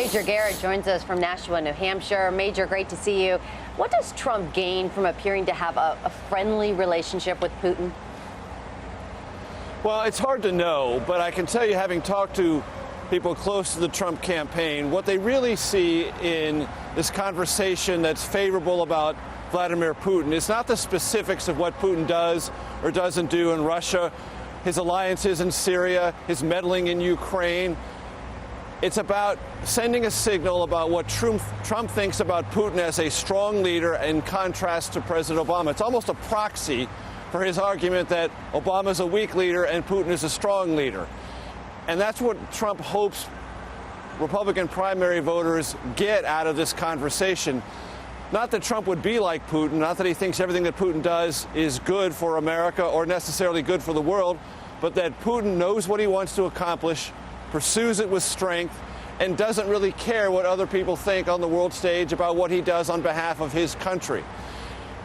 Major Garrett joins us from Nashua, New Hampshire. Major, great to see you. What does Trump gain from appearing to have a friendly relationship with Putin? Well, it's hard to know, but I can tell you, having talked to people close to the Trump campaign, what they really see in this conversation that's favorable about Vladimir Putin is not the specifics of what Putin does or doesn't do in Russia, his alliances in Syria, his meddling in Ukraine. It's about sending a signal about what Trump thinks about Putin as a strong leader in contrast to President Obama. It's almost a proxy for his argument that Obama is a weak leader and Putin is a strong leader. And that's what Trump hopes Republican primary voters get out of this conversation. Not that Trump would be like Putin, not that he thinks everything that Putin does is good for America or necessarily good for the world, but that Putin knows what he wants to accomplish, pursues it with strength, and doesn't really care what other people think on the world stage about what he does on behalf of his country.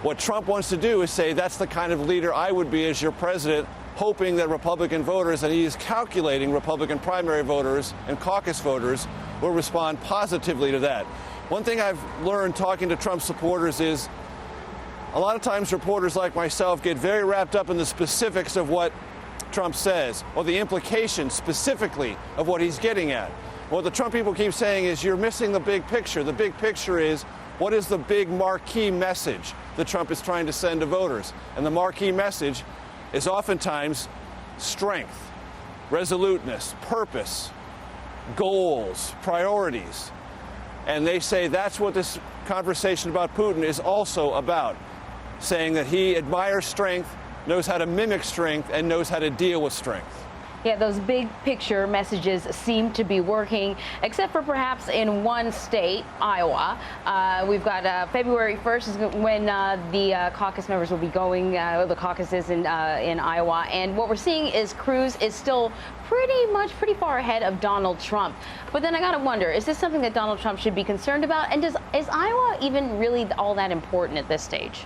What Trump wants to do is say, that's the kind of leader I would be as your president, hoping that Republican voters, and he is calculating Republican primary voters and caucus voters, will respond positively to that. One thing I've learned talking to Trump supporters is a lot of times reporters like myself get very wrapped up in the specifics of what Trump says, or the implications specifically of what he's getting at. What the Trump people keep saying is you're missing the big picture. The big picture is, what is the big marquee message that Trump is trying to send to voters? And the marquee message is oftentimes strength, resoluteness, purpose, goals, priorities. And they say that's what this conversation about Putin is also about, saying that he admires strength, knows how to mimic strength, and knows how to deal with strength. Yeah, those big picture messages seem to be working, except for perhaps in one state, Iowa. We've got February 1st is when the caucus members will be going, the caucuses in Iowa. And what we're seeing is Cruz is still pretty far ahead of Donald Trump. But then I got to wonder, is this something that Donald Trump should be concerned about? And is Iowa even really all that important at this stage?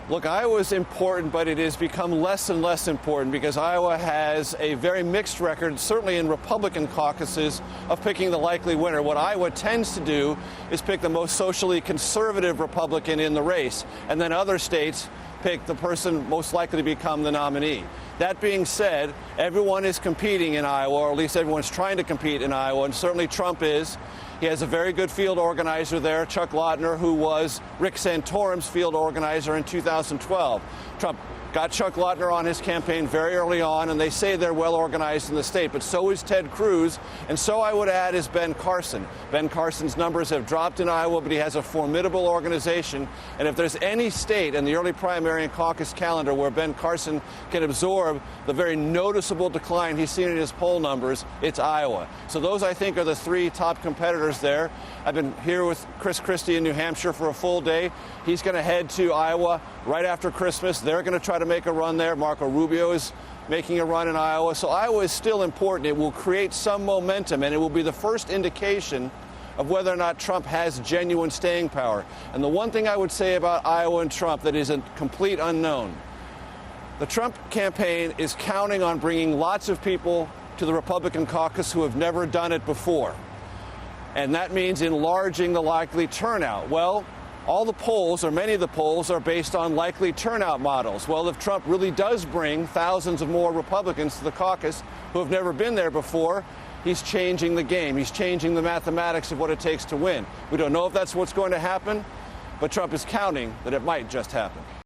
Look, Iowa is important, but it has become less and less important because Iowa has a very mixed record, certainly in Republican caucuses, of picking the likely winner. What Iowa tends to do is pick the most socially conservative Republican in the race, and then other states pick the person most likely to become the nominee. That being said, everyone is competing in Iowa, or at least everyone's trying to compete in Iowa, and certainly Trump is. He has a very good field organizer there, Chuck Lautner, who was Rick Santorum's field organizer in 2012. Trump got Chuck Lautner on his campaign very early on, and they say they're well organized in the state, but so is Ted Cruz, and so I would add is Ben Carson. Ben Carson's numbers have dropped in Iowa, but he has a formidable organization, and if there's any state in the early primary and caucus calendar where Ben Carson can absorb the very noticeable decline he's seen in his poll numbers, it's Iowa. So those, I think, are the three top competitors there. I've been here with Chris Christie in New Hampshire for a full day. He's going to head to Iowa right after Christmas. They're going to try to make a run there. Marco Rubio is making a run in Iowa. So Iowa is still important. It will create some momentum, and it will be the first indication of whether or not Trump has genuine staying power. And the one thing I would say about Iowa and Trump that is a complete unknown, the Trump campaign is counting on bringing lots of people to the Republican caucus who have never done it before. And that means enlarging the likely turnout. Well, all the polls, or many of the polls, are based on likely turnout models. Well, if Trump really does bring thousands of more Republicans to the caucus who have never been there before, he's changing the game. He's changing the mathematics of what it takes to win. We don't know if that's what's going to happen, but Trump is counting that it might just happen.